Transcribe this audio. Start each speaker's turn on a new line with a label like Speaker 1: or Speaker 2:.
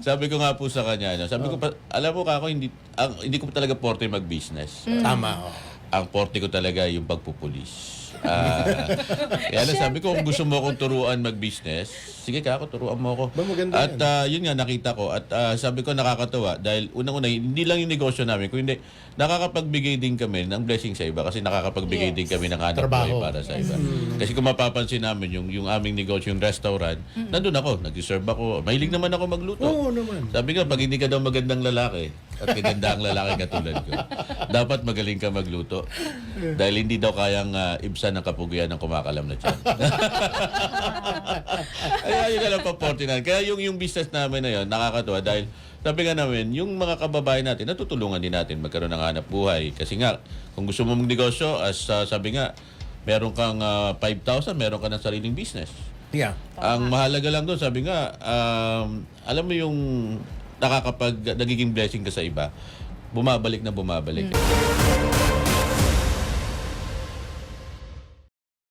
Speaker 1: Sabi ko nga po sa kanya, sabi ko, alam mo ka ako, hindi ko talaga forte mag-business.
Speaker 2: Tama.
Speaker 1: Ang forte ko talaga yung pagpupulis. Kaya lang sabi ko, kung gusto mo akong turuan mag-business, sige ka ako, turuan mo ako.
Speaker 2: Maganda
Speaker 1: At yun nga, nakita ko. At sabi ko, nakakatawa. Dahil unang-una, hindi lang yung negosyo namin, kundi nakakapagbigay din kami ng blessing sa iba. Kasi nakakapagbigay din kami ng hanap buhay para sa iba. Kasi kung mapapansin namin, yung aming negosyo, yung restaurant, nandun ako, nag-serve ako. Mahilig naman ako magluto.
Speaker 2: Oo naman.
Speaker 1: Sabi ko, pag hindi ka daw magandang lalaki, at maganda ang lalaki katulad ko, dapat magaling ka magluto. Dahil hindi daw kayang ibsan ng kapugian ng kumakalam na tiyan. Ay, yun na lang pa 49. Kaya yung business namin na yun, nakakatuwa dahil sabi nga namin, yung mga kababayan natin, natutulungan din natin magkaroon ng hanap buhay. Kasi nga, kung gusto mo magnegosyo, as sabi nga, meron kang 5,000, meron ka ng sariling business.
Speaker 2: Yeah.
Speaker 1: Ang mahalaga lang doon, sabi nga, alam mo yung nagiging blessing ka sa iba, bumabalik na bumabalik.